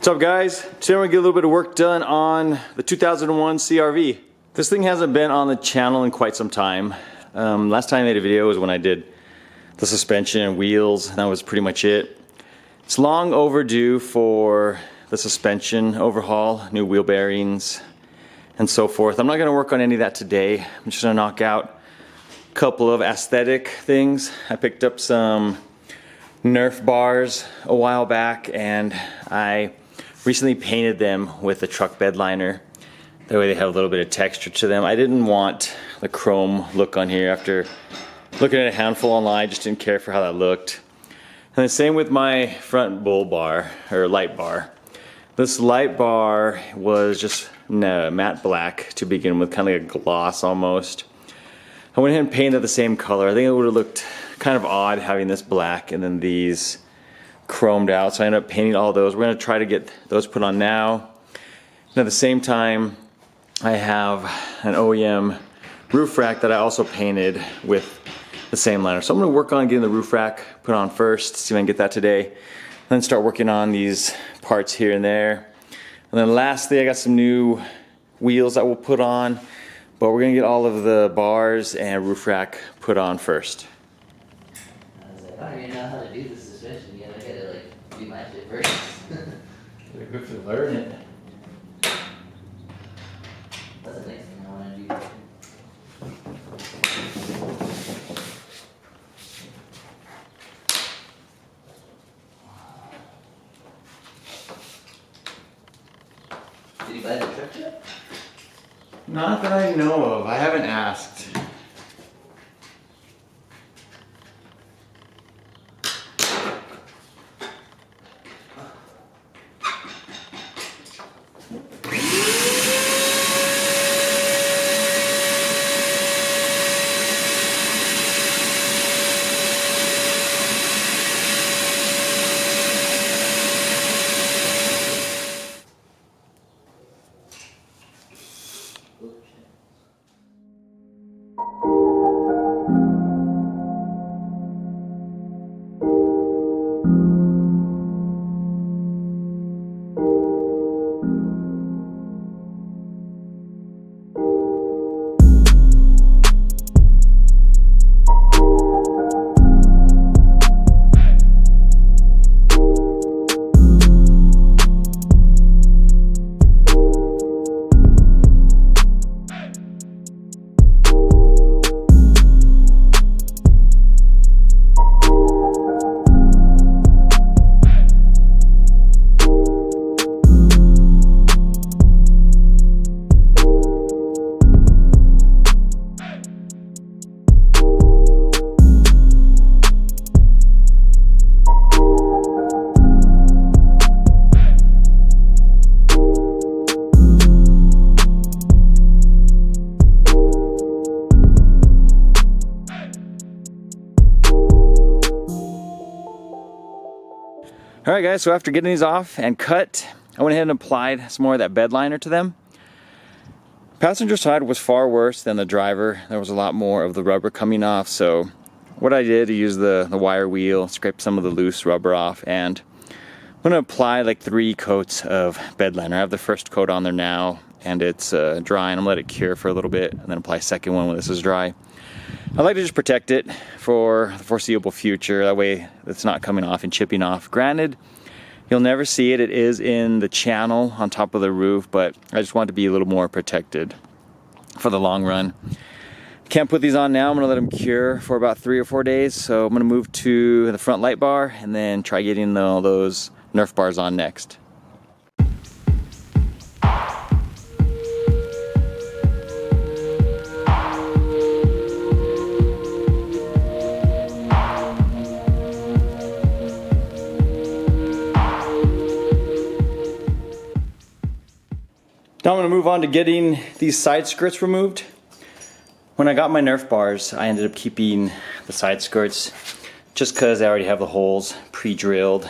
What's up, guys? Today we're gonna get a little bit of work done on the 2001 CRV. This thing hasn't been on the channel in quite some time. Last time I made a video was when I did the suspension and wheels, and that was pretty much it. It's long overdue for the suspension overhaul, new wheel bearings, and so forth. I'm not gonna work on any of that today. I'm just gonna knock out a couple of aesthetic things. I picked up some Nerf bars a while back, and I recently painted them with a truck bed liner. That way they have a little bit of texture to them. I didn't want the chrome look on here. After looking at a handful online, just didn't care for how that looked. And the same with my front bull bar, or light bar. This light bar was just matte black to begin with, kind of like a gloss almost. I went ahead and painted the same color. I think it would have looked kind of odd having this black and then these chromed out, so I ended up painting all those. We're going to try to get those put on now. And at the same time, I have an OEM roof rack that I also painted with the same liner. So I'm going to work on getting the roof rack put on first, see if I can get that today. And then start working on these parts here and there. And then lastly, I got some new wheels that we'll put on, but we're going to get all of the bars and roof rack put on first. I was like, I don't even know how to do the suspension yet. I gotta like do my shit first. We're good to learn it. That's the next thing I want to do. Did you buy the truck yet? Not that I know of. I haven't asked. Alright guys, so after getting these off and cut, I went ahead and applied some more of that bed liner to them. Passenger side was far worse than the driver. There was a lot more of the rubber coming off, so what I did, I used the wire wheel, scraped some of the loose rubber off, and I'm going to apply like 3 coats of bed liner. I have the first coat on there now, and it's dry, and I'm going to let it cure for a little bit, and then apply a second one when this is dry. I like to just protect it for the foreseeable future. That way it's not coming off and chipping off. Granted, you'll never see it. It is in the channel on top of the roof, but I just want to be a little more protected for the long run. Can't put these on now. I'm going to let them cure for about 3 or 4 days. So I'm going to move to the front light bar and then try getting all those Nerf bars on next. Now I'm going to move on to getting these side skirts removed. When I got my Nerf bars, I ended up keeping the side skirts just because I already have the holes pre-drilled.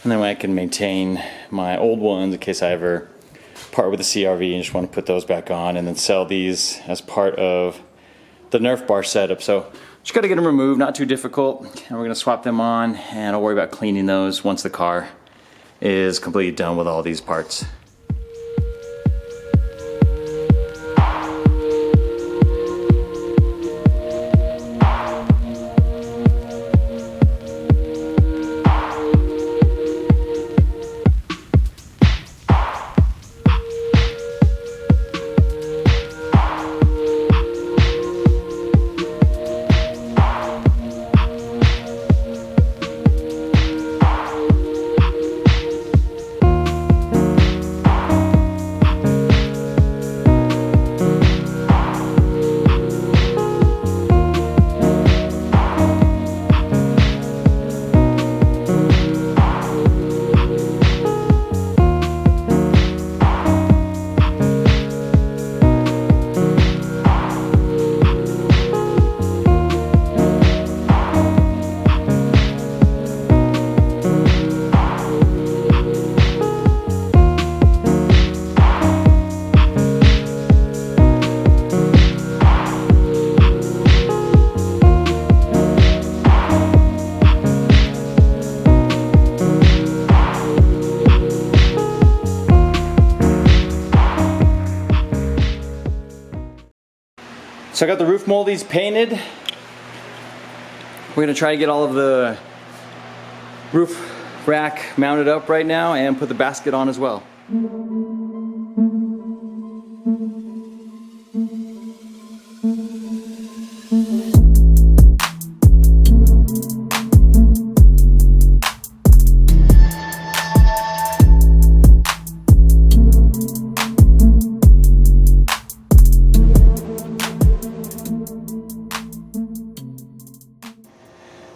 And then I can maintain my old ones in case I ever part with the CRV and just want to put those back on and then sell these as part of the Nerf bar setup. So just got to get them removed, not too difficult. And we're going to swap them on and I'll worry about cleaning those once the car is completely done with all these parts. So I got the roof moldies painted. We're gonna try to get all of the roof rack mounted up right now and put the basket on as well.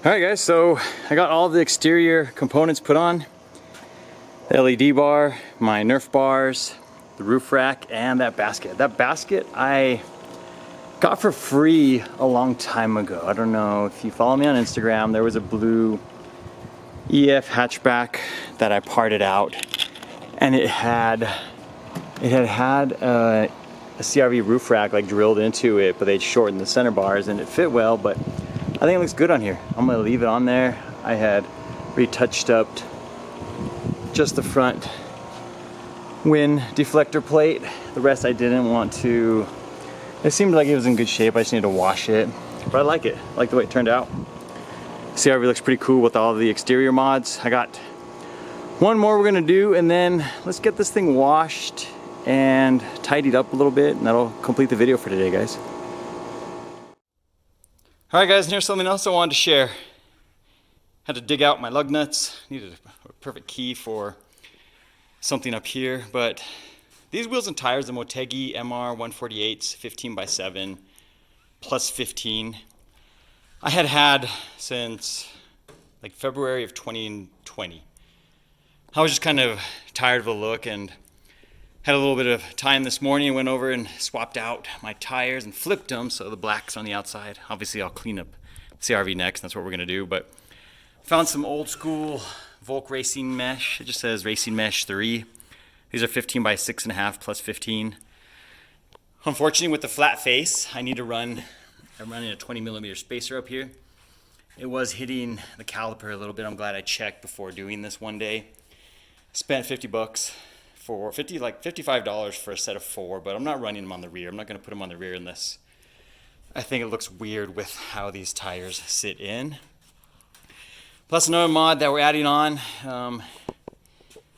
Alright guys, so I got all the exterior components put on. The LED bar, my Nerf bars, the roof rack, and that basket. That basket I got for free a long time ago. I don't know if you follow me on Instagram, there was a blue EF hatchback that I parted out, and it had a CRV roof rack like drilled into it, but they'd shortened the center bars and it fit well, but I think it looks good on here. I'm gonna leave it on there. I had retouched up just the front wind deflector plate. The rest I didn't want to. It seemed like it was in good shape. I just needed to wash it, but I like it. I like the way it turned out. CRV looks pretty cool with all the exterior mods. I got one more we're gonna do, and then let's get this thing washed and tidied up a little bit, and that'll complete the video for today, guys. Alright guys, and here's something else I wanted to share. Had to dig out my lug nuts. Needed a perfect key for something up here, but these wheels and tires, the Motegi MR 148s 15x7 plus 15, I had since like February of 2020. I was just kind of tired of the look and had a little bit of time this morning and went over and swapped out my tires and flipped them so the black's on the outside. Obviously I'll clean up CRV next, that's what we're gonna do, but found some old school Volk racing mesh. It just says Racing Mesh 3. These are 15x6.5 plus 15. Unfortunately with the flat face, I'm running a 20mm spacer up here. It was hitting the caliper a little bit. I'm glad I checked before doing this one day. Spent 50 bucks. For $55 for a set of 4, but I'm not running them on the rear. I'm not going to put them on the rear in this. I think it looks weird with how these tires sit in. Plus another mod that we're adding on,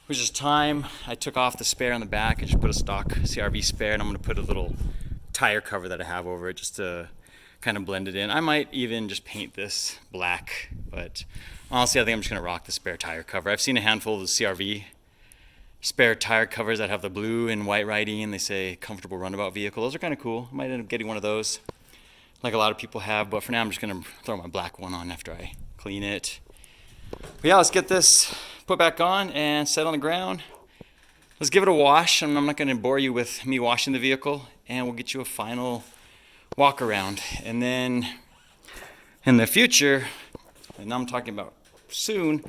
which is time. I took off the spare on the back and just put a stock CRV spare, and I'm going to put a little tire cover that I have over it just to kind of blend it in. I might even just paint this black, but honestly I think I'm just going to rock the spare tire cover. I've seen a handful of the CRV spare tire covers that have the blue and white writing, and they say comfortable runabout vehicle. Those are kind of cool. I might end up getting one of those like a lot of people have, but for now I'm just going to throw my black one on after I clean it. But yeah, let's get this put back on and set on the ground. Let's give it a wash, and I'm not going to bore you with me washing the vehicle, and we'll get you a final walk around. And then in the future, and I'm talking about soon,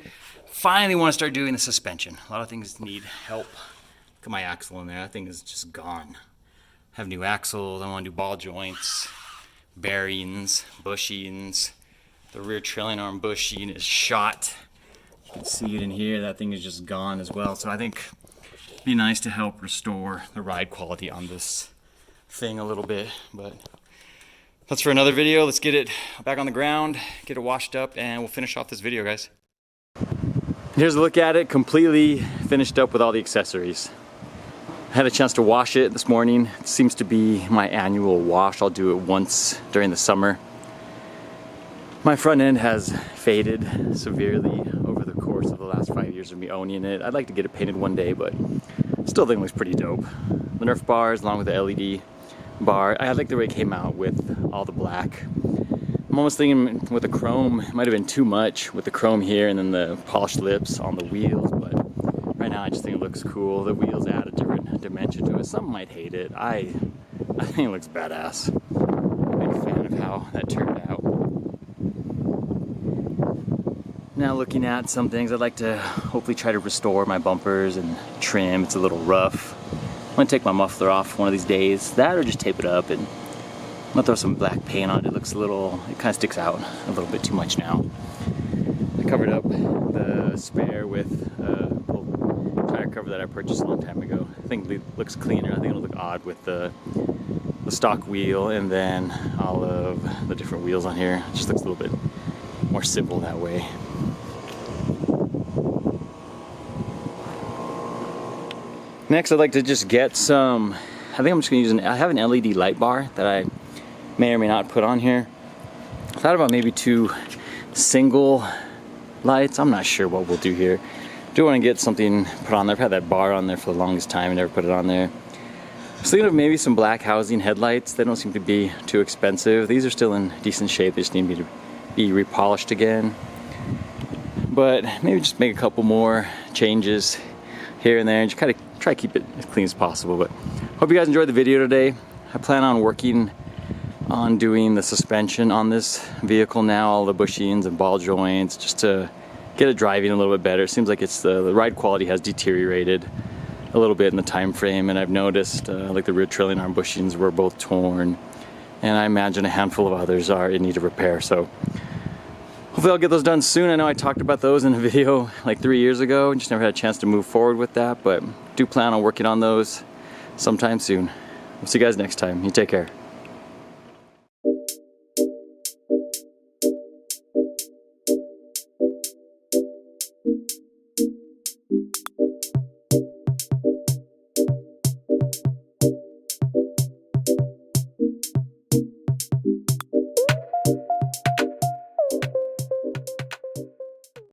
finally want to start doing the suspension. A lot of things need help. Look at my axle in there. That thing is just gone. I have new axles. I want to do ball joints, bearings, bushings. The rear trailing arm bushing is shot. You can see it in here, that thing is just gone as well. So I think it'd be nice to help restore the ride quality on this thing a little bit, but that's for another video. Let's get it back on the ground, get it washed up, and we'll finish off this video, guys. Here's a look at it, completely finished up with all the accessories. I had a chance to wash it this morning. It seems to be my annual wash. I'll do it once during the summer. My front end has faded severely over the course of the last 5 years of me owning it. I'd like to get it painted one day, but still think it looks pretty dope. The Nerf bars along with the LED bar. I like the way it came out with all the black. I'm almost thinking with the chrome, it might have been too much with the chrome here and then the polished lips on the wheels, but right now I just think it looks cool. The wheels add a different dimension to it. Some might hate it. I think it looks badass. I'm a big fan of how that turned out. Now looking at some things, I'd like to hopefully try to restore my bumpers and trim. It's a little rough. I'm gonna take my muffler off one of these days. That or just tape it up, and I'm gonna throw some black paint on it. It looks a little, it kind of sticks out a little bit too much now. I covered up the spare with a tire cover that I purchased a long time ago. I think it looks cleaner. I think it'll look odd with the stock wheel and then all of the different wheels on here. It just looks a little bit more simple that way. Next, I'd like to just get some, I think I'm just gonna use I have an LED light bar that I may or may not put on here. I thought about maybe 2 single lights. I'm not sure what we'll do here. Do want to get something put on there. I've had that bar on there for the longest time and never put it on there. I was thinking of maybe some black housing headlights. They don't seem to be too expensive. These are still in decent shape. They just need to be repolished again. But maybe just make a couple more changes here and there and just kind of try to keep it as clean as possible. But hope you guys enjoyed the video today. I plan on working on doing the suspension on this vehicle now, all the bushings and ball joints, just to get it driving a little bit better. It seems like it's the ride quality has deteriorated a little bit in the time frame, and I've noticed like the rear trailing arm bushings were both torn, and I imagine a handful of others are in need of repair. So hopefully I'll get those done soon. I know I talked about those in a video like 3 years ago and just never had a chance to move forward with that, but do plan on working on those sometime soon. We'll see you guys next time. You take care.